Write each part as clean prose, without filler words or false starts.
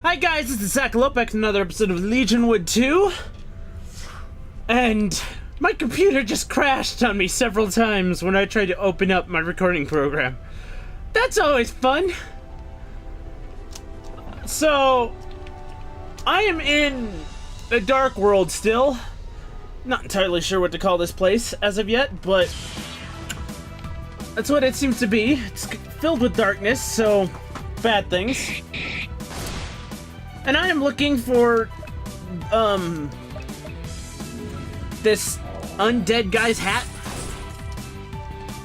Hi guys, this is Zach Lopek, another episode of Legionwood 2. And my computer just crashed on me several times when I tried to open up my recording program. That's always fun. So, I am in a dark world still. Not entirely sure what to call this place as of yet, but that's what it seems to be. It's filled with darkness, so bad things. And I am looking for, this undead guy's hat.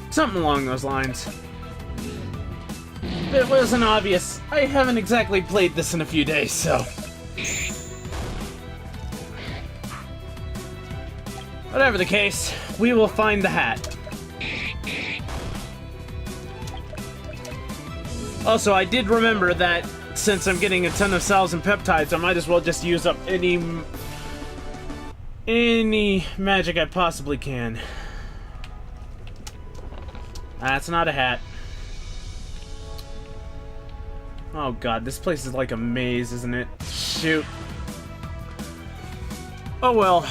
Something along those lines. It wasn't obvious. I haven't exactly played this in a few days, so. Whatever the case, we will find the hat. Also, I did remember that since I'm getting a ton of salves and peptides, I might as well just use up any magic I possibly can. That's not a hat. Oh god, this place is like a maze, isn't it? Shoot. Oh well.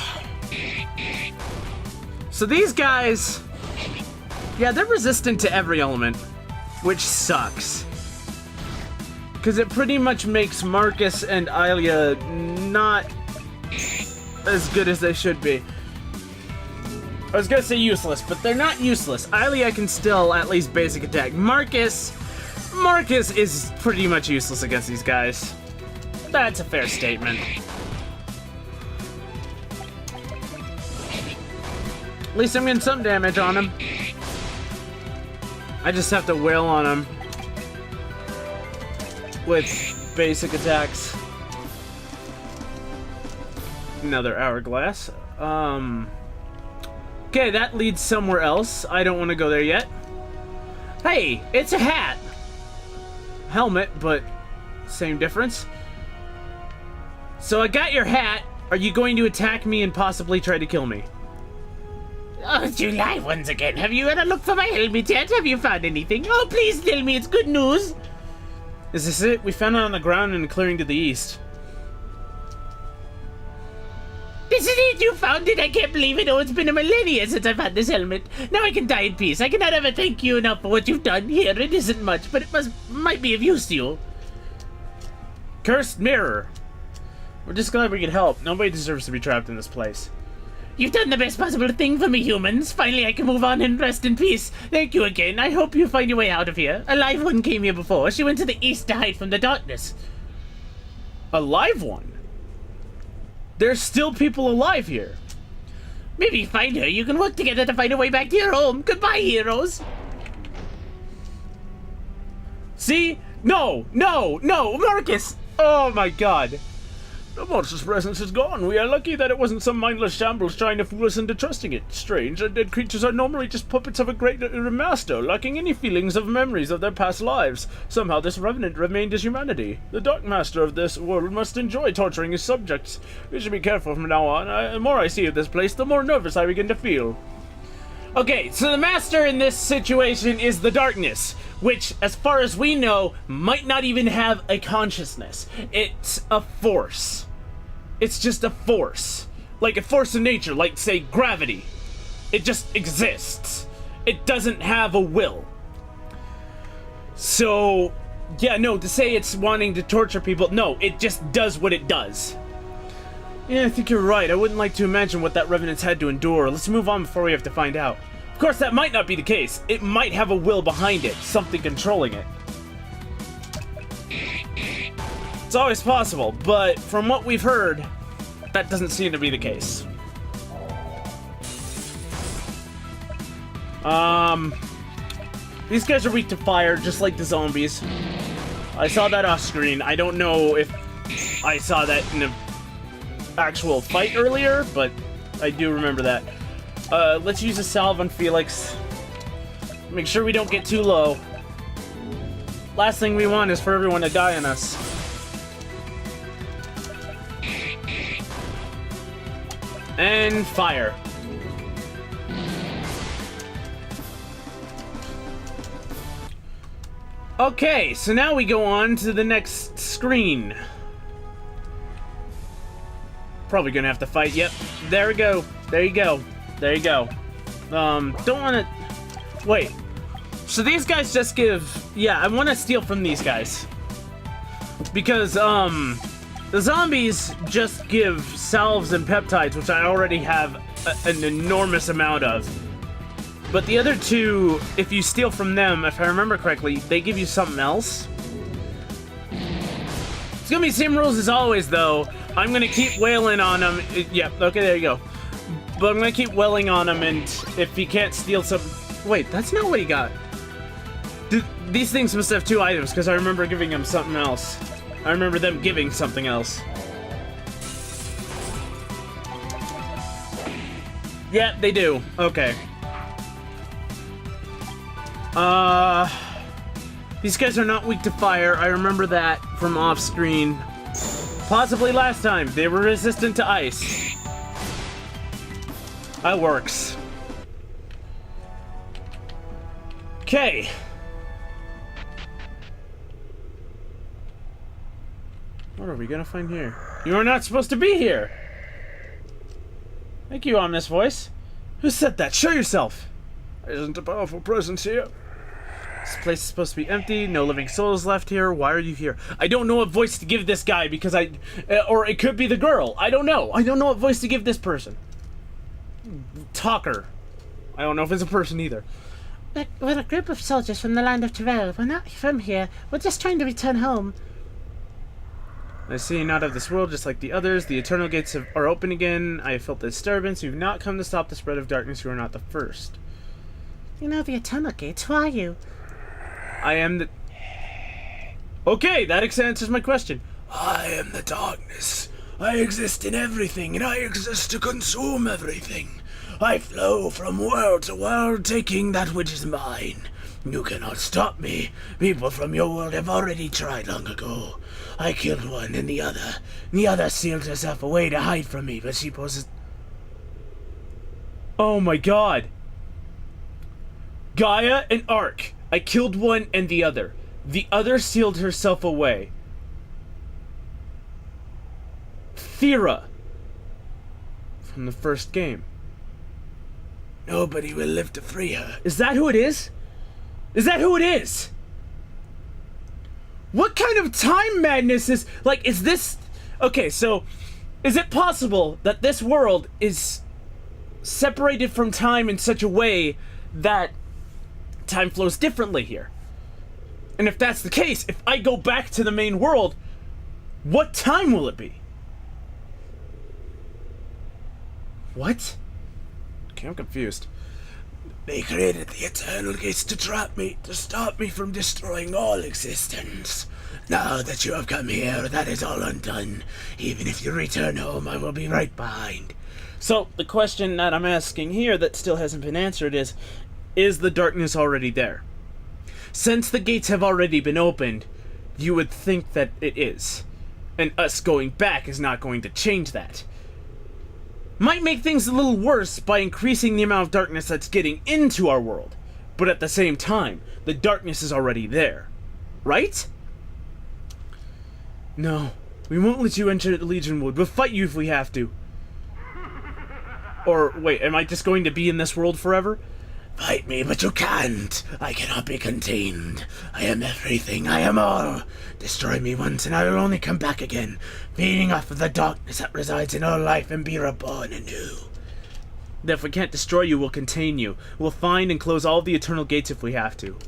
So these guys, yeah, they're resistant to every element, which sucks. Because it pretty much makes Marcus and Alia not as good as they should be. I was gonna say useless, but they're not useless. Alia can still at least basic attack. Marcus is pretty much useless against these guys. That's a fair statement. At least I'm getting some damage on him. I just have to wail on him with basic attacks. Another hourglass. Okay, that leads somewhere else. I don't want to go there yet. Hey, it's a hat. Helmet, but same difference. So I got your hat. Are you going to attack me and possibly try to kill me? Oh, it's you live ones again. Have you had a look for my helmet yet? Have you found anything? Oh, please tell me it's good news. Is this it? We found it on the ground in a clearing to the east. This is it! You found it! I can't believe it! Oh, it's been a millennia since I've had this helmet. Now I can die in peace. I cannot ever thank you enough for what you've done. Here, it isn't much, but it might be of use to you. Cursed mirror. We're just glad we could help. Nobody deserves to be trapped in this place. You've done the best possible thing for me, humans. Finally, I can move on and rest in peace. Thank you again. I hope you find your way out of here. A live one came here before. She went to the east to hide from the darkness. A live one? There's still people alive here. Maybe find her. You can work together to find a way back to your home. Goodbye, heroes. See? No, Marcus! Oh my god. The monster's presence is gone. We are lucky that it wasn't some mindless shambles trying to fool us into trusting it. Strange, undead creatures are normally just puppets of a great master, lacking any feelings of memories of their past lives. Somehow this revenant remained his humanity. The dark master of this world must enjoy torturing his subjects. We should be careful from now on. The more I see of this place, the more nervous I begin to feel. Okay, so the master in this situation is the darkness, which, as far as we know, might not even have a consciousness. It's a force. It's just a force. Like a force of nature, like, say, gravity. It just exists. It doesn't have a will. So, yeah, no, to say it's wanting to torture people, no, it just does what it does. Yeah, I think you're right. I wouldn't like to imagine what that revenant's had to endure. Let's move on before we have to find out. Of course, that might not be the case. It might have a will behind it, something controlling it. It's always possible, but from what we've heard, that doesn't seem to be the case. These guys are weak to fire, just like the zombies. I saw that off screen. I don't know if I saw that in a actual fight earlier, but I do remember that. Let's use a salve on Felix. Make sure we don't get too low. Last thing we want is for everyone to die on us. And fire. Okay, so now we go on to the next screen. Probably gonna have to fight. Yep. There we go. There you go. There you go. Don't wanna... Wait. So these guys just give... Yeah, I wanna steal from these guys. Because, the zombies just give salves and peptides, which I already have an enormous amount of. But the other two, if you steal from them, if I remember correctly, they give you something else. It's gonna be the same rules as always, though. I'm gonna keep wailing on him. Yeah, okay, there you go. But I'm gonna keep wailing on him, and if he can't steal some... Wait, that's not what he got. These things must have 2 items, because I remember giving him something else. I remember them giving something else. Yeah, they do. Okay. These guys are not weak to fire. I remember that from off-screen. Possibly last time. They were resistant to ice. That works. Okay. What are we gonna find here? You are not supposed to be here! Thank you, ominous voice. Who said that? Show yourself! There isn't a powerful presence here. This place is supposed to be empty, no living souls left here. Why are you here? I don't know what voice to give this guy because or it could be the girl. I don't know. I don't know what voice to give this person. Talker. I don't know if it's a person either. We're a group of soldiers from the land of Terrell. We're not from here. We're just trying to return home. I see you're not of this world, just like the others. The eternal gates are open again. I have felt the disturbance. You've not come to stop the spread of darkness. You are not the first. You know the eternal gates. Who are you? I am the... Okay, that answers my question. I am the darkness. I exist in everything, and I exist to consume everything. I flow from world to world, taking that which is mine. You cannot stop me. People from your world have already tried long ago. I killed one and the other sealed herself away to hide from me, but she poses... Oh my god. Gaia and Ark. I killed one and the other. The other sealed herself away. Thera. From the first game. Nobody will live to free her. Is that who it is? Is that who it is? What kind of time madness is... Like, is this... Okay, so... Is it possible that this world is separated from time in such a way that time flows differently here? And if that's the case, if I go back to the main world, what time will it be? What? Okay, I'm confused. They created the eternal gates to trap me, to stop me from destroying all existence. Now that you have come here, that is all undone. Even if you return home, I will be right behind. So, the question that I'm asking here that still hasn't been answered is the darkness already there? Since the gates have already been opened, you would think that it is. And us going back is not going to change that. Might make things a little worse by increasing the amount of darkness that's getting into our world. But at the same time, the darkness is already there. Right? No, we won't let you enter Legionwood. We'll fight you if we have to. Or, wait, am I just going to be in this world forever? Fight me, but you can't. I cannot be contained. I am everything. I am all. Destroy me once and I will only come back again, feeding off of the darkness that resides in all life and be reborn anew. If we can't destroy you, we'll contain you. We'll find and close all the eternal gates if we have to.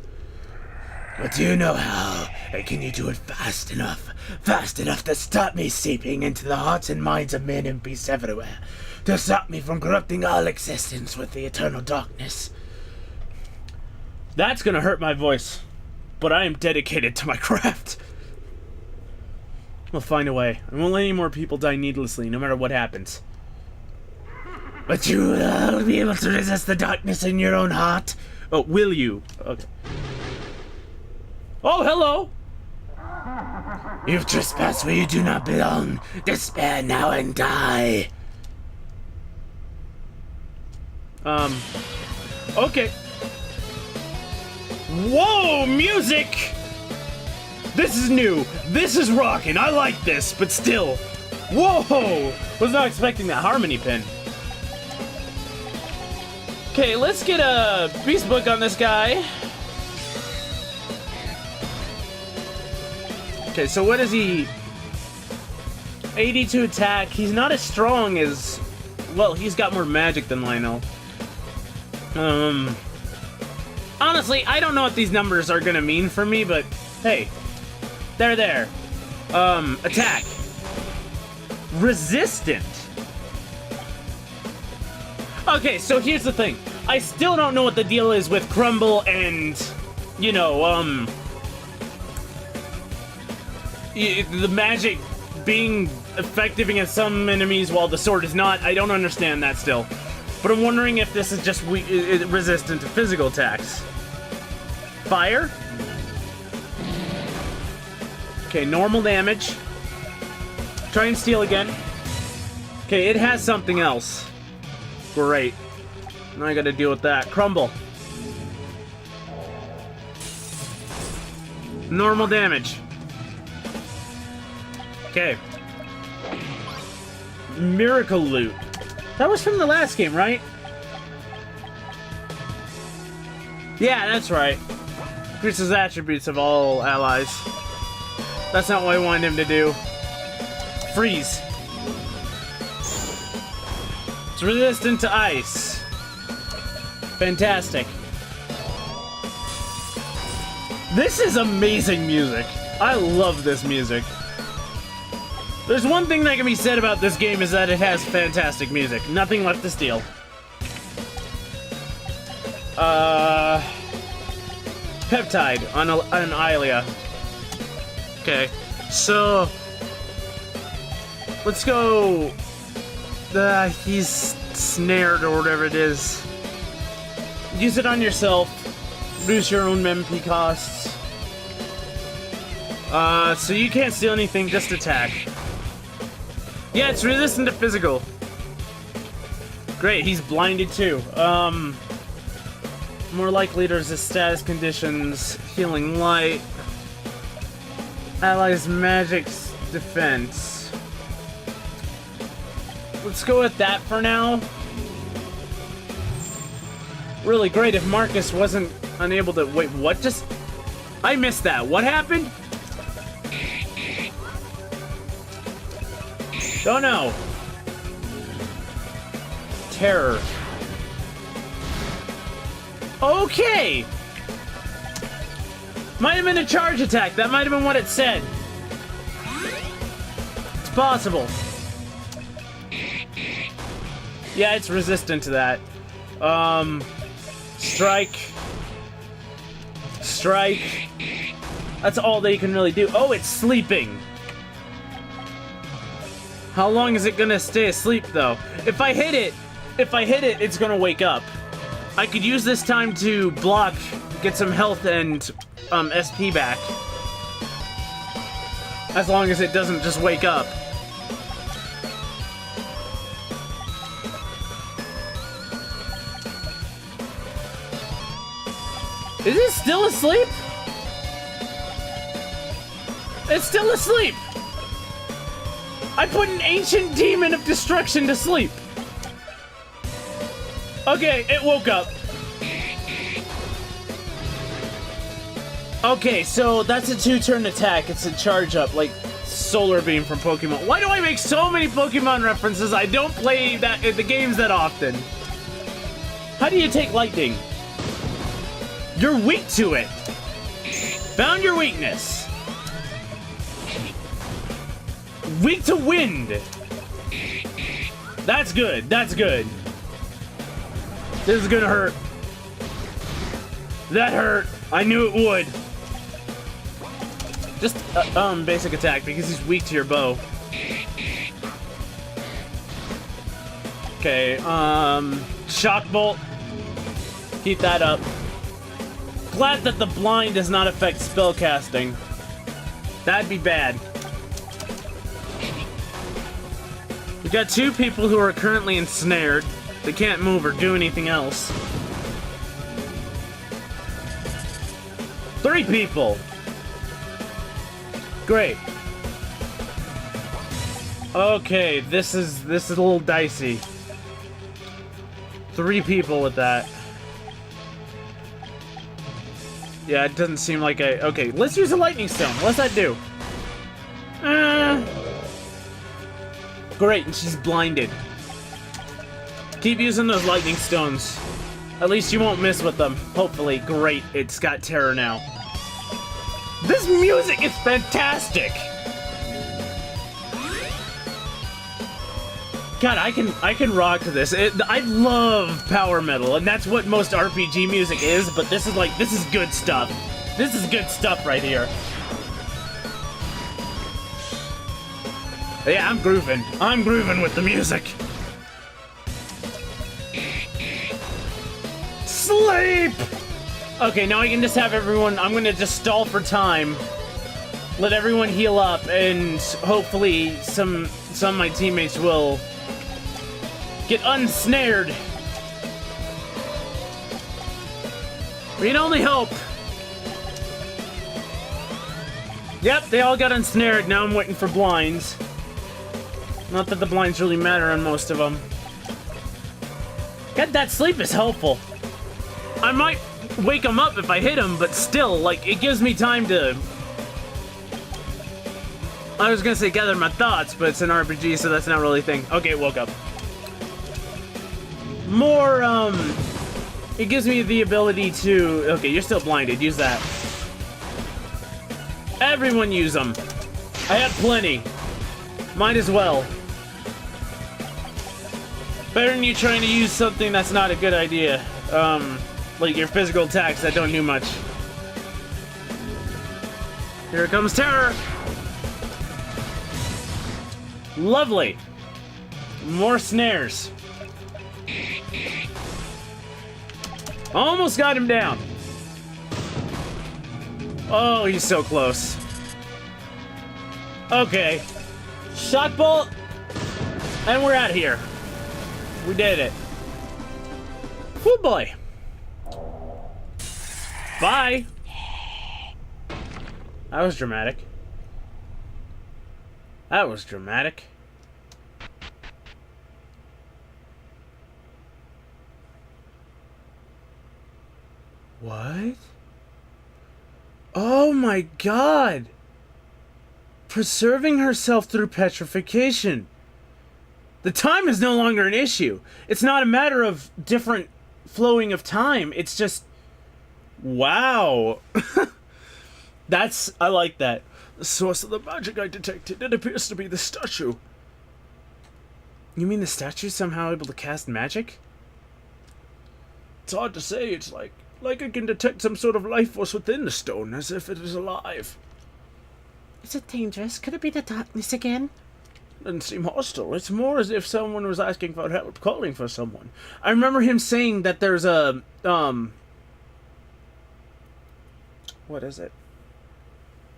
But do you know how? And can you do it fast enough? Fast enough to stop me seeping into the hearts and minds of men and beasts everywhere. To stop me from corrupting all existence with the eternal darkness. That's gonna hurt my voice. But I am dedicated to my craft. We'll find a way. I won't let any more people die needlessly, no matter what happens. But you will be able to resist the darkness in your own heart. Oh, will you? Okay. Oh, hello! You've trespassed where you do not belong. Despair now and die. Okay. Whoa, music! This is new. This is rockin'. I like this, but still. Whoa! Was not expecting that harmony pin. Okay, let's get a beast book on this guy. Okay, so what is he? 82 attack. He's not as strong as... Well, he's got more magic than Lionel. Honestly, I don't know what these numbers are gonna mean for me, but hey, they're there. Attack. Resistant. Okay, so here's the thing. I still don't know what the deal is with Crumble and, you know, the magic being effective against some enemies while the sword is not. I don't understand that still. But I'm wondering if this is just resistant to physical attacks. Fire. Okay, normal damage. Try and steal again. Okay, it has something else. Great. Now I gotta deal with that. Crumble. Normal damage. Okay. Miracle Loot. That was from the last game, right? Yeah, that's right. Increases attributes of all allies. That's not what I wanted him to do. Freeze. It's resistant to ice. Fantastic. This is amazing music. I love this music. There's one thing that can be said about this game is that it has fantastic music. Nothing left to steal. Peptide on Ilia. Okay, so let's go. He's snared or whatever it is. Use it on yourself. Reduce your own MP costs. So you can't steal anything, just attack. Yeah, it's resistant to physical. Great, he's blinded too. More likely to resist status conditions, healing light, allies magic's defense. Let's go with that for now. Really great if Marcus wasn't unable to... Wait, what just... I missed that. What happened? Don't know. Terror. Okay! Might have been a charge attack. That might have been what it said. It's possible. Yeah, it's resistant to that. Strike. Strike. That's all they can really do. Oh, it's sleeping. How long is it gonna stay asleep, though? If I hit it, it's gonna wake up. I could use this time to block, get some health and SP back. As long as it doesn't just wake up. Is it still asleep? It's still asleep! I put an ancient demon of destruction to sleep! Okay, it woke up. Okay, so that's a 2-turn attack. It's a charge up, like Solar Beam from Pokemon. Why do I make so many Pokemon references? I don't play the games that often. How do you take lightning? You're weak to it. Found your weakness. Weak to wind. That's good. That's good. This is gonna hurt. That hurt. I knew it would. Just basic attack because he's weak to your bow. Okay, shock bolt. Keep that up. Glad that the blind does not affect spell casting. That'd be bad. We got 2 people who are currently ensnared. They can't move or do anything else. 3 people! Great. Okay, this is a little dicey. 3 people with that. Yeah, it doesn't seem like a... Okay, let's use a lightning stone. What's that do? Great, and she's blinded. Keep using those lightning stones. At least you won't miss with them. Hopefully. Great, it's got terror now. This music is fantastic! God, I can rock to this. I love power metal, and that's what most RPG music is, but this is good stuff. This is good stuff right here. Yeah, I'm grooving. I'm grooving with the music. Sleep! Okay, now I can just have everyone... I'm gonna just stall for time. Let everyone heal up, and hopefully some of my teammates will... get unsnared. We can only hope. Yep, they all got ensnared. Now I'm waiting for blinds. Not that the blinds really matter on most of them. God, that sleep is helpful. I might wake them up if I hit them, but still, like, it gives me time to... I was gonna say gather my thoughts, but it's an RPG, so that's not really a thing. Okay, woke up. More, it gives me the ability to... Okay, you're still blinded. Use that. Everyone use them. I have plenty. Might as well. Better than you trying to use something that's not a good idea. Like your physical attacks that don't do much. Here comes terror. Lovely. More snares. Almost got him down. Oh, he's so close. Okay. Shock bolt. And we're out of here. We did it. Oh boy. Bye. That was dramatic. That was dramatic. What? Oh my god! Preserving herself through petrification. The time is no longer an issue. It's not a matter of different flowing of time. It's just... Wow. I like that. The source of the magic I detected, it appears to be the statue. You mean the statue's somehow able to cast magic? It's hard to say. It's like it can detect some sort of life force within the stone, as if it is alive. Is it dangerous? Could it be the darkness again? Doesn't seem hostile. It's more as if someone was asking for help, calling for someone. I remember him saying that there's a, What is it?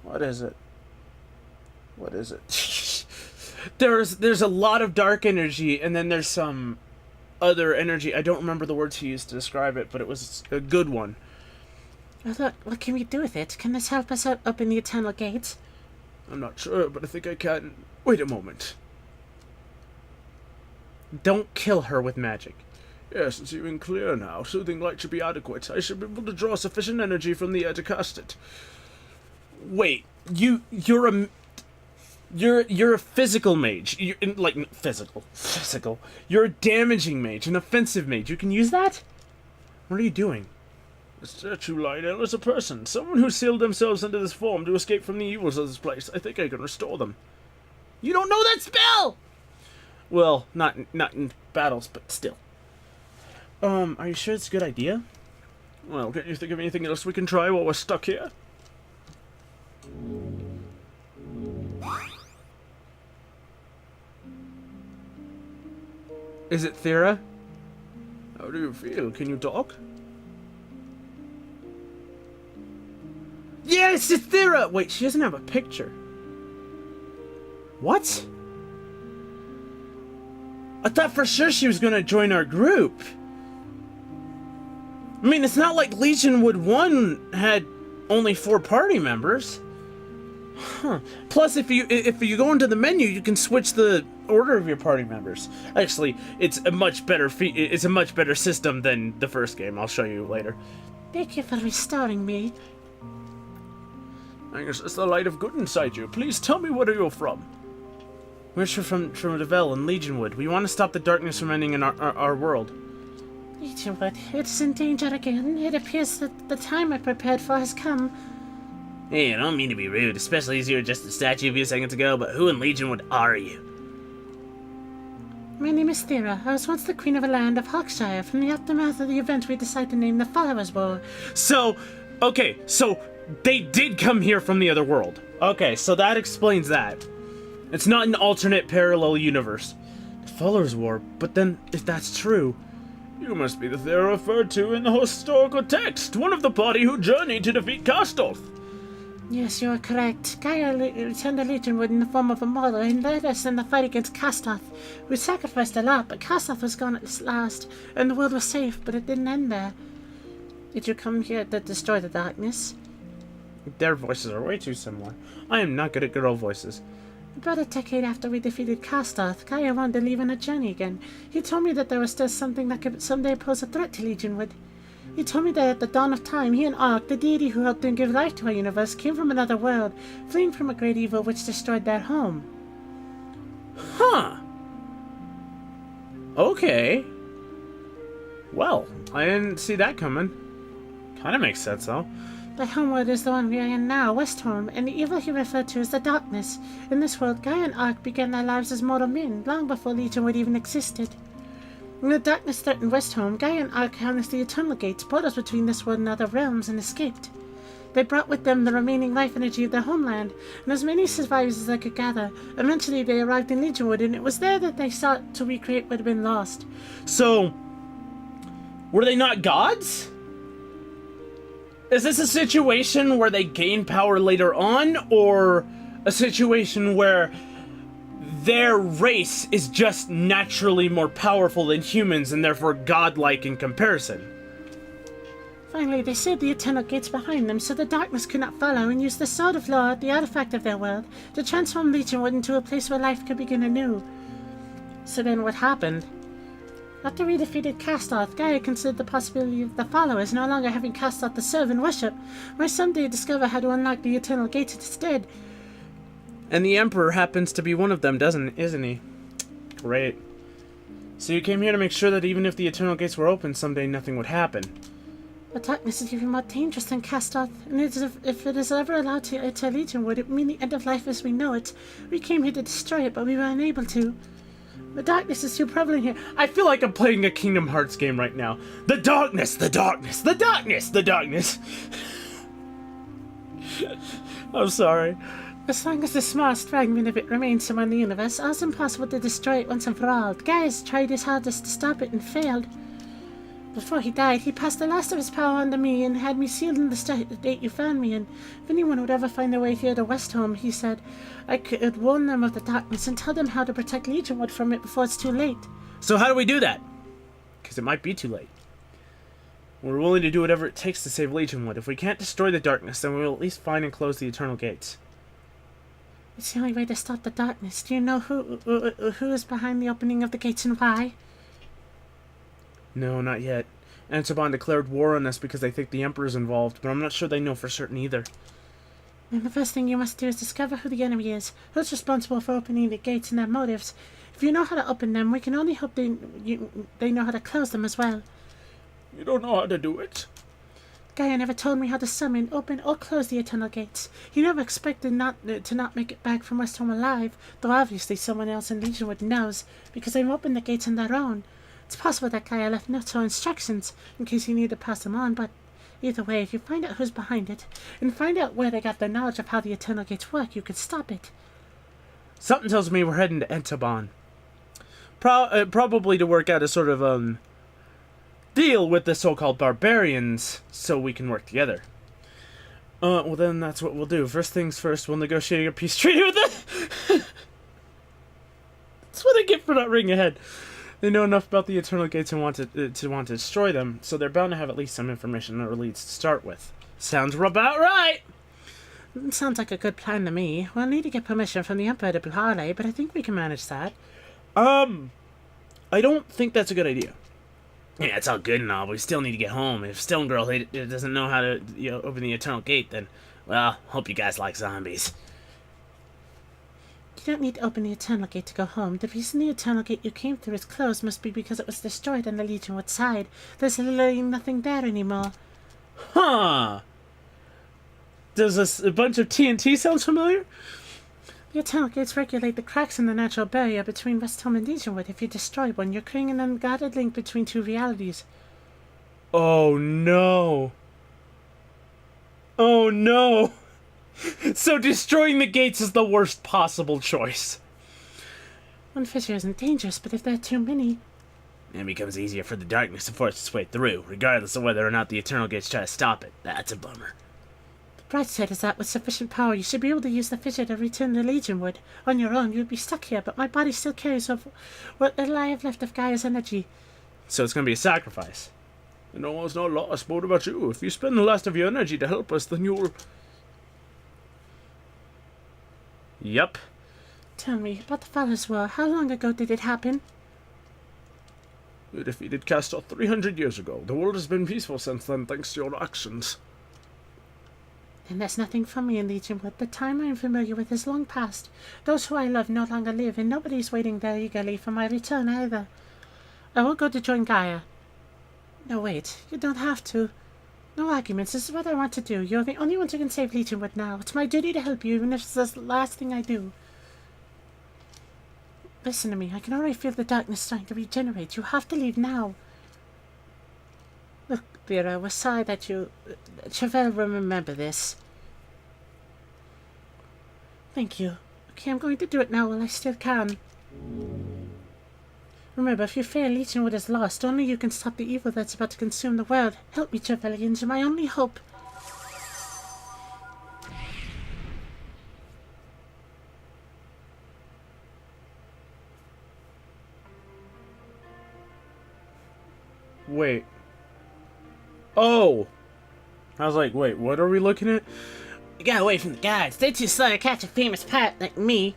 What is it? What is it? there's a lot of dark energy, and then there's some other energy. I don't remember the words he used to describe it, but it was a good one. Oh, look, what can we do with it? Can this help us out open the Eternal Gates? I'm not sure, but I think I can. Wait a moment. Don't kill her with magic. Yes, it's even clear now. Soothing light should be adequate. I should be able to draw sufficient energy from the air to cast it. Wait, you're a physical mage. Physical. You're a damaging mage, an offensive mage. You can use that? What are you doing? The statue lied ill as a person. Someone who sealed themselves into this form to escape from the evils of this place. I think I can restore them. You don't know that spell! Well, not in battles, but still. Are you sure it's a good idea? Well, can't you think of anything else we can try while we're stuck here? Is it Thera? How do you feel? Can you talk? Yes, it's Thera! Wait, she doesn't have a picture. What? I thought for sure she was gonna join our group. I mean, it's not like Legionwood 1 had only 4 party members. Huh. Plus, if you go into the menu, you can switch the order of your party members. Actually, it's a much better it's a much better system than the first game. I'll show you later. Thank you for restoring me. I guess it's the light of good inside you. Please tell me where you're from. We're from Revel and Legionwood. We want to stop the darkness from ending in our world. Legionwood, it's in danger again. It appears that the time I prepared for has come. Hey, I don't mean to be rude, especially as you were just a statue a few seconds ago, but who in Legionwood are you? My name is Thera. I was once the queen of a land of Hawkshire. From the aftermath of the event, we decided to name the Followers' War. So, okay, so they did come here from the other world. Okay, so that explains that. It's not an alternate parallel universe. The Followers' War, but then, if that's true, you must be the Thera referred to in the historical text, one of the party who journeyed to defeat Kastoth. Yes, you are correct. Gaia returned to Legionwood in the form of a mortal and led us in the fight against Kastoth. We sacrificed a lot, but Kastoth was gone at last, and the world was safe, but it didn't end there. Did you come here to destroy the darkness? Their voices are way too similar. I am not good at girl voices. About a decade after we defeated Kastoth, Gaia wanted to leave on a journey again. He told me that there was still something that could someday pose a threat to Legionwood. He told me that at the dawn of time, he and Ark, the deity who helped them give life to our universe, came from another world, fleeing from a great evil which destroyed their home. Huh. Okay. Well, I didn't see that coming. Kinda makes sense, though. The homeworld is the one we are in now, Westholm, and the evil he referred to as the darkness. In this world, Gaia and Ark began their lives as mortal men, long before Legionwood even existed. When the darkness threatened Westholm, Gaia and Ark harnessed the Eternal Gates, portals between this world and other realms, and escaped. They brought with them the remaining life energy of their homeland, and as many survivors as they could gather. Eventually they arrived in Legionwood, and it was there that they sought to recreate what had been lost. So, were they not gods? Is this a situation where they gain power later on, or a situation where their race is just naturally more powerful than humans and therefore godlike in comparison? Finally, they sealed the Eternal Gates behind them so the darkness could not follow, and used the Sword of Law, the artifact of their world, to transform Legionwood into a place where life could begin anew. So then what happened? After we defeated Kastoth, Gaia considered the possibility of the Followers no longer having Kastoth to serve and worship, might someday discover how to unlock the Eternal Gates instead. And the Emperor happens to be one of them, isn't he? Great. So you came here to make sure that even if the Eternal Gates were open, someday nothing would happen. The darkness is even more dangerous than Kastoth, and if it is ever allowed to enter Legionwood, it would mean the end of life as we know it. We came here to destroy it, but we were unable to. The darkness is too prevalent here. I feel like I'm playing a Kingdom Hearts game right now. The darkness, the darkness, the darkness, the darkness. I'm sorry. As long as the smallest fragment of it remains somewhere in the universe, it's impossible to destroy it once and for all. Gaia's tried his hardest to stop it and failed. Before he died, he passed the last of his power on to me and had me sealed in the state you found me in. If anyone would ever find their way here to Westholm, he said, I could warn them of the darkness and tell them how to protect Legionwood from it before it's too late. So how do we do that? Because it might be too late. We're willing to do whatever it takes to save Legionwood. If we can't destroy the darkness, then we will at least find and close the Eternal Gates. It's the only way to stop the darkness. Do you know who is behind the opening of the gates and why? No, not yet. Antaban declared war on us because they think the Emperor's involved, but I'm not sure they know for certain either. Then the first thing you must do is discover who the enemy is, who's responsible for opening the gates and their motives. If you know how to open them, we can only hope they know how to close them as well. You don't know how to do it? Gaia never told me how to summon, open, or close the Eternal Gates. He never expected to not make it back from Westholm alive, though obviously someone else in Legionwood knows, because they've opened the gates on their own. It's possible that Gaia left notes or instructions, in case he needed to pass them on, but either way, if you find out who's behind it, and find out where they got their knowledge of how the Eternal Gates work, you could stop it. Something tells me we're heading to Antaban. Probably to work out a sort of, deal with the so-called barbarians, so we can work together. Well then that's what we'll do. First things first, we'll negotiate a peace treaty with them. That's what they get for not ringing ahead. They know enough about the Eternal Gates and want to destroy them, so they're bound to have at least some information or leads to start with. Sounds about right! Sounds like a good plan to me. We'll need to get permission from the Emperor to parley, but I think we can manage that. I don't think that's a good idea. Yeah, it's all good and all, but we still need to get home. If Stone Girl doesn't know how to open the Eternal Gate, then, well, hope you guys like zombies. You don't need to open the Eternal Gate to go home. The reason the Eternal Gate you came through is closed must be because it was destroyed on the Legionwood side. There's literally nothing there anymore. Huh. Does a bunch of TNT sounds familiar? The Eternal Gates regulate the cracks in the natural barrier between Westholm and Legionwood. If you destroy one, you're creating an unguarded link between two realities. Oh no. Oh no. So destroying the gates is the worst possible choice. One fissure isn't dangerous, but if there are too many... It becomes easier for the darkness to force its way through, regardless of whether or not the Eternal Gates try to stop it. That's a bummer. The bright side is that with sufficient power, you should be able to use the fissure to return to Legionwood. On your own, you'd be stuck here, but my body still carries of what little I have left of Gaia's energy. So it's gonna be a sacrifice. No, it's not lost. What about you? If you spend the last of your energy to help us, then you'll... Yep. Tell me, about the Father's War, how long ago did it happen? We defeated Castor 300 years ago. The world has been peaceful since then, thanks to your actions. Then there's nothing for me in Legionwood. The time I am familiar with is long past. Those who I love no longer live, and nobody's waiting there eagerly for my return either. I will go to join Gaia. No, wait. You don't have to. No arguments. This is what I want to do. You're the only one who can save Legionwood now. It's my duty to help you, even if it's the last thing I do. Listen to me. I can already feel the darkness starting to regenerate. You have to leave now. Look, Vera, we're sorry that you... Chevelle will remember this. Thank you. Okay, I'm going to do it now while I still can. Remember, if you fail, Legionwood is lost. Only you can stop the evil that's about to consume the world. Help me, Trevelyan's my only hope. Wait. Oh! I was like, wait, what are we looking at? You got away from the guards. They're too slow to catch a famous pirate like me.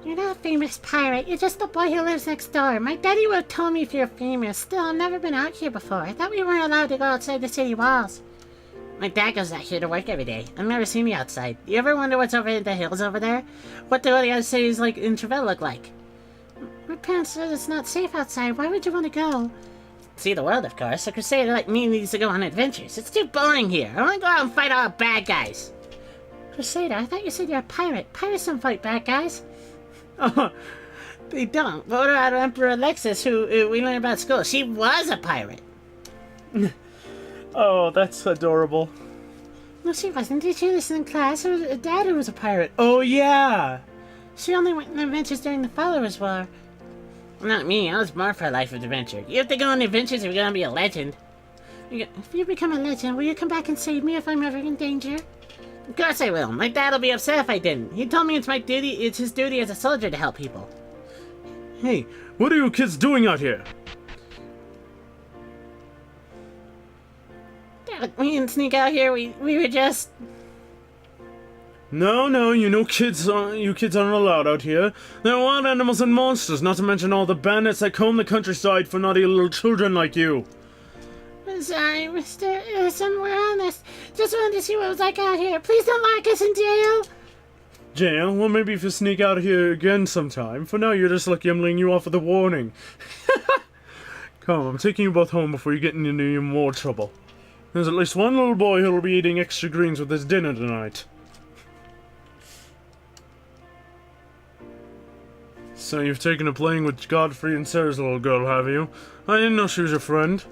You're not a famous pirate. You're just the boy who lives next door. My daddy would have told me if you're famous. Still, I've never been out here before. I thought we weren't allowed to go outside the city walls. My dad goes out here to work every day. I've never seen me outside. You ever wonder what's over in the hills over there? What do the other cities like in Trevelle look like? My parents said it's not safe outside. Why would you want to go? See the world, of course. A crusader like me needs to go on adventures. It's too boring here. I want to go out and fight all the bad guys. Crusader? I thought you said you're a pirate. Pirates don't fight bad guys. They don't. What about Emperor Alexis, who we learned about at school? She was a pirate. Oh, that's adorable. No, she wasn't. Did you listen in class? Her dad who was a pirate. Oh, yeah! She only went on adventures during the Followers' War. Not me. I was born for a life of adventure. You have to go on adventures if you're gonna be a legend. If you become a legend, will you come back and save me if I'm ever in danger? Of course I will. My dad will be upset if I didn't. He told me it's my duty. It's his duty as a soldier to help people. Hey, what are you kids doing out here? Dad, we didn't sneak out here. We were just... No, you kids aren't allowed out here. There are wild animals and monsters, not to mention all the bandits that comb the countryside for naughty little children like you. I'm sorry, Mr. Listen, we're honest. Just wanted to see what it was like out here. Please don't lock us in jail. Jail? Well, maybe if you sneak out here again sometime. For now, you're just lucky I'm laying you off with a warning. Come, I'm taking you both home before you get into any more trouble. There's at least one little boy who'll be eating extra greens with his dinner tonight. So you've taken to playing with Godfrey and Sarah's little girl, have you? I didn't know she was your friend.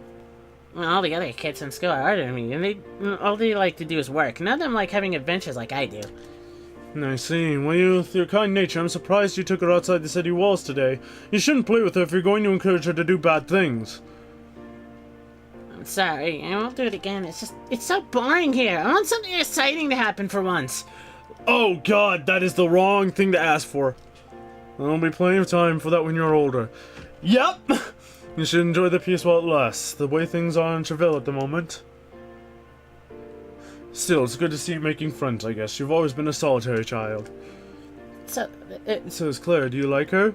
Well, all the other kids in school are harder than me, and all they like to do is work. None of them like having adventures like I do. I see. Well, with your kind nature, I'm surprised you took her outside the city walls today. You shouldn't play with her if you're going to encourage her to do bad things. I'm sorry, I won't do it again. It's so boring here. I want something exciting to happen for once. Oh God, that is the wrong thing to ask for. There'll be plenty of time for that when you're older. Yep! You should enjoy the peace while it lasts, the way things are in Trevelle at the moment. Still, it's good to see you making friends, I guess. You've always been a solitary child. So, So is Claire. Do you like her?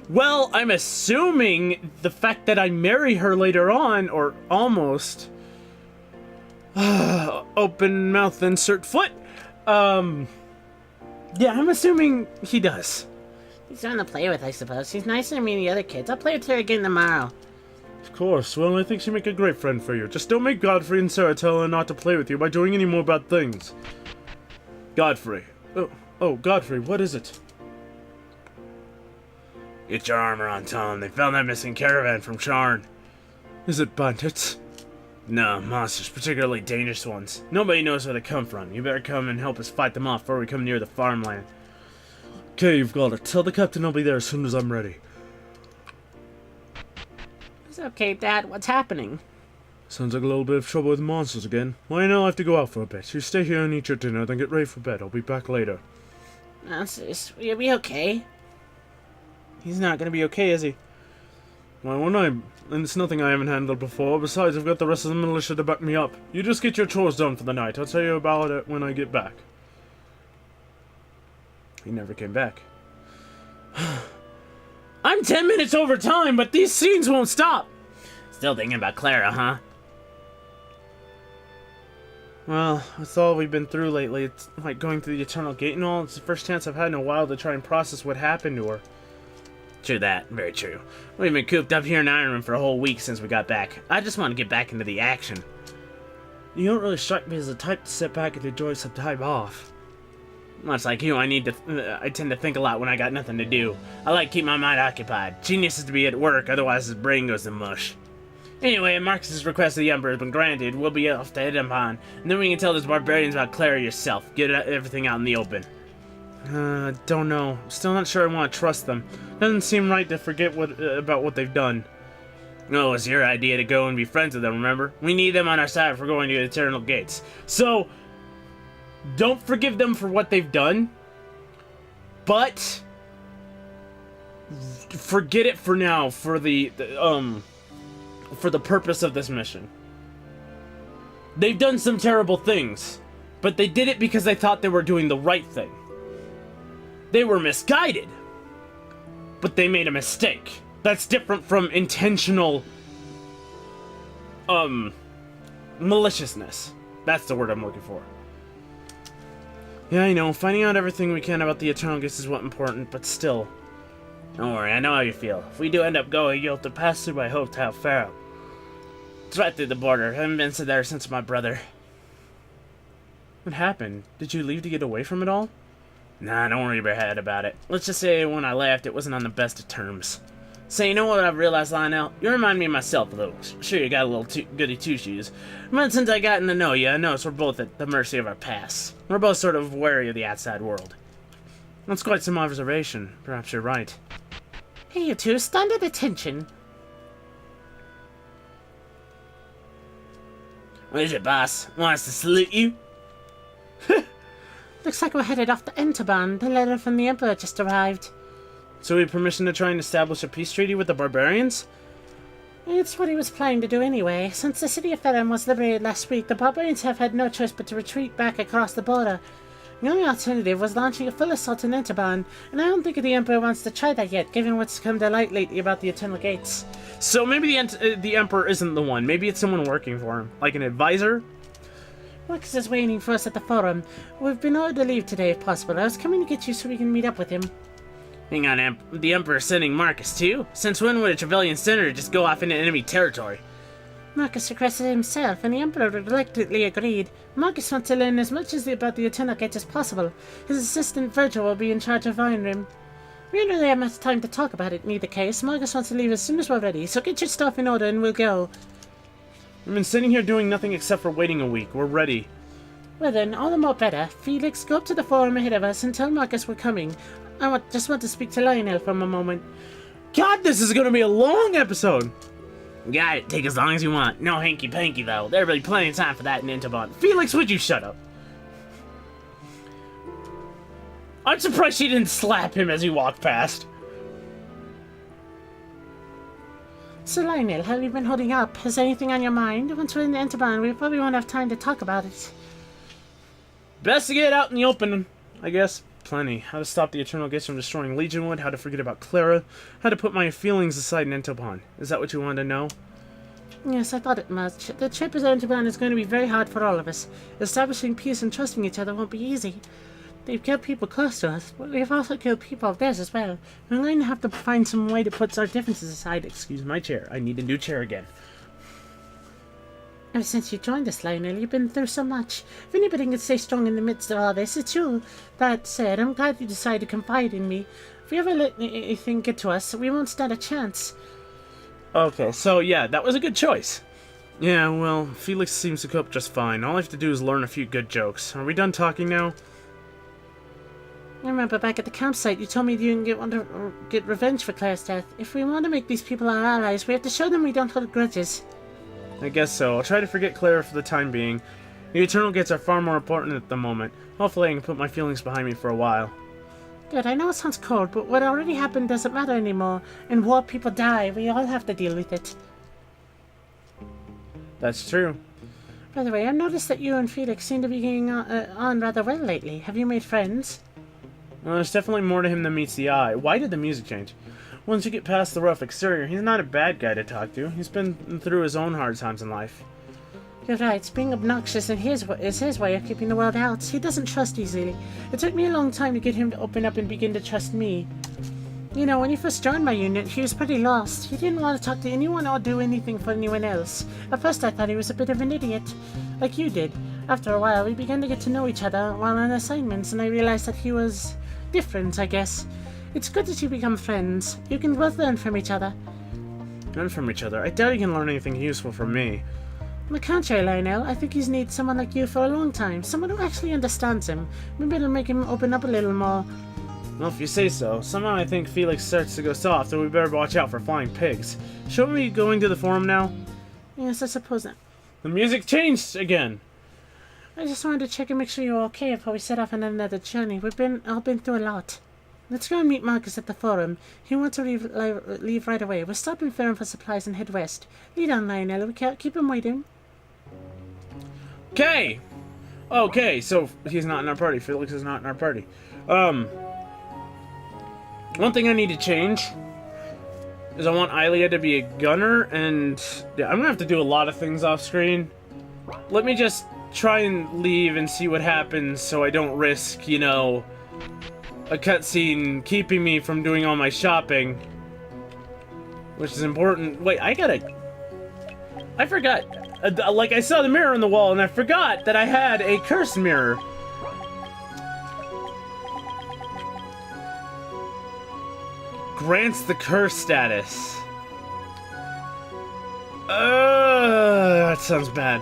Well, I'm assuming the fact that I marry her later on, or almost. Open mouth, insert foot. Yeah, I'm assuming he does. he's fun to play with, I suppose. He's nicer than me and the other kids. I'll play with her again tomorrow. Of course. Well, I think she'd make a great friend for you. Just don't make Godfrey and Sarah tell her not to play with you by doing any more bad things. Godfrey. Oh, Godfrey, what is it? Get your armor on, Tom. They found that missing caravan from Charn. Is it bandits? No, monsters, particularly dangerous ones. Nobody knows where they come from. You better come and help us fight them off before we come near the farmland. Okay, you've got it. Tell the captain I'll be there as soon as I'm ready. It's okay, Dad. What's happening? Sounds like a little bit of trouble with monsters again. Well, I'll have to go out for a bit. You stay here and eat your dinner, then get ready for bed. I'll be back later. You'll be okay. He's not gonna be okay, is he? Why wouldn't I? And it's nothing I haven't handled before. Besides, I've got the rest of the militia to back me up. You just get your chores done for the night. I'll tell you about it when I get back. He never came back. I'm 10 minutes over time, but these scenes won't stop. Still thinking about Clara, huh? Well, that's all we've been through lately. It's like going through the Eternal Gate and all. It's the first chance I've had in a while to try and process what happened to her. True that. Very true. We've been cooped up here in Iron Room for a whole week since we got back. I just want to get back into the action. You don't really strike me as the type to sit back and enjoy some time off. Much like you, I tend to think a lot when I got nothing to do. I like to keep my mind occupied. Genius is to be at work, otherwise his brain goes to mush. Anyway, Marcus's request of the Emperor has been granted. We'll be off to Edinburgh, and then we can tell those barbarians about Clara yourself. Get everything out in the open. Don't know. Still not sure I want to trust them. Doesn't seem right to forget about what they've done. No, it's your idea to go and be friends with them, remember? We need them on our side if we're going to the Eternal Gates. So, don't forgive them for what they've done, but forget it for now for the purpose of this mission. They've done some terrible things, but they did it because they thought they were doing the right thing. They were misguided, but they made a mistake. That's different from intentional maliciousness. That's the word I'm looking for. Yeah, I know, finding out everything we can about the Eternal Gates is what's important, but still. Don't worry, I know how you feel. If we do end up going, you'll have to pass through my hotel, Pharaoh. It's right through the border. I haven't been to there since my brother. What happened? Did you leave to get away from it all? Nah, don't worry your head about it. Let's just say when I left, it wasn't on the best of terms. So you know what I've realized, Lionel? You remind me of myself a little. Sure, you got a little goody two-shoes. But since I gotten to know you, I notice we're both at the mercy of our past. We're both sort of wary of the outside world. That's quite some observation. Perhaps you're right. Hey, you two, stand at attention. What is it, boss? Want us to salute you? Looks like we're headed off to Enterban. The letter from the Emperor just arrived. So we have permission to try and establish a peace treaty with the barbarians? It's what he was planning to do anyway. Since the city of Ferrum was liberated last week, the barbarians have had no choice but to retreat back across the border. The only alternative was launching a full assault in Enterban, and I don't think the Emperor wants to try that yet, given what's come to light lately about the Eternal Gates. So maybe the Emperor isn't the one. Maybe it's someone working for him. Like an advisor? Marcus is waiting for us at the forum. We've been ordered to leave today if possible. I was coming to get you so we can meet up with him. Hang on, the Emperor's sending Marcus too? Since when would a Trevelyan senator just go off into enemy territory? Marcus requested it himself, and the Emperor reluctantly agreed. Marcus wants to learn as much about the Eternal Gates as possible. His assistant Virgil will be in charge of Iron Rim. We don't really have much time to talk about it in either case. Marcus wants to leave as soon as we're ready, so get your stuff in order and we'll go. We've been sitting here doing nothing except for waiting a week. We're ready. Well then, all the more better. Felix, go up to the forum ahead of us and tell Marcus we're coming. Just want to speak to Lionel for a moment. God, this is going to be a long episode. Got it. Take as long as you want. No hanky-panky, though. There'll be plenty of time for that in Enterban. Felix, would you shut up? I'm surprised she didn't slap him as he walked past. So Lionel, how have you been holding up? Is anything on your mind? Once we're in the Interban, we probably won't have time to talk about it. Best to get out in the open, I guess. Plenty. How to stop the Eternal Gates from destroying Legionwood, how to forget about Clara, how to put my feelings aside in Entopan. Is that what you wanted to know? Yes, I thought it much. The trip as Interban is going to be very hard for all of us. Establishing peace and trusting each other won't be easy. They've killed people close to us, but we've also killed people of theirs as well. We're going to have to find some way to put our differences aside. Excuse my chair. I need a new chair again. Ever since you joined us, Lionel, you've been through so much. If anybody can stay strong in the midst of all this, it's you. That said, I'm glad you decided to confide in me. If we ever let anything get to us, we won't stand a chance. Okay, so yeah, that was a good choice. Yeah, well, Felix seems to cope just fine. All I have to do is learn a few good jokes. Are we done talking now? I remember back at the campsite, you told me you didn't want to get revenge for Claire's death. If we want to make these people our allies, we have to show them we don't hold grudges. I guess so. I'll try to forget Clara for the time being. The Eternal Gates are far more important at the moment. Hopefully I can put my feelings behind me for a while. Good, I know it sounds cold, but what already happened doesn't matter anymore. In war, people die. We all have to deal with it. That's true. By the way, I've noticed that you and Felix seem to be getting on rather well lately. Have you made friends? Well, there's definitely more to him than meets the eye. Why did the music change? Once you get past the rough exterior, he's not a bad guy to talk to. He's been through his own hard times in life. You're right. Being obnoxious is his way of keeping the world out. He doesn't trust easily. It took me a long time to get him to open up and begin to trust me. You know, when he first joined my unit, he was pretty lost. He didn't want to talk to anyone or do anything for anyone else. At first I thought he was a bit of an idiot, like you did. After a while, we began to get to know each other while on assignments, and I realized that he was different, I guess. It's good that you become friends. You can both learn from each other. Learn from each other? I doubt he can learn anything useful from me. On the contrary, Lionel, I think he's needed someone like you for a long time. Someone who actually understands him. Maybe it'll make him open up a little more. Well, if you say so. Somehow I think Felix starts to go soft, so we better watch out for flying pigs. Shouldn't we be going to the forum now? Yes, I suppose not. The music changed again. I just wanted to check and make sure you're okay before we set off on another journey. We've all been through a lot. Let's go and meet Marcus at the forum. He wants to leave right away. We'll stop in Ferrum for supplies and head west. Lead on, Lionel. We can't keep him waiting. Okay! Okay, so he's not in our party. Felix is not in our party. One thing I need to change is I want Ilia to be a gunner, and yeah, I'm gonna have to do a lot of things off screen. Let me just try and leave and see what happens so I don't risk, you know, a cutscene keeping me from doing all my shopping, which is important. Wait, I forgot. Like, I saw the mirror on the wall, and I forgot that I had a curse mirror. Grants the curse status. That sounds bad.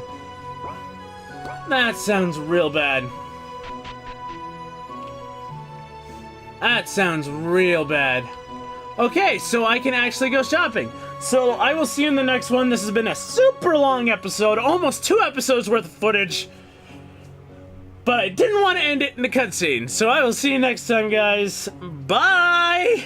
That sounds real bad. That sounds real bad. Okay, so I can actually go shopping. So I will see you in the next one. This has been a super long episode, almost 2 episodes worth of footage. But I didn't want to end it in a cutscene. So I will see you next time, guys. Bye!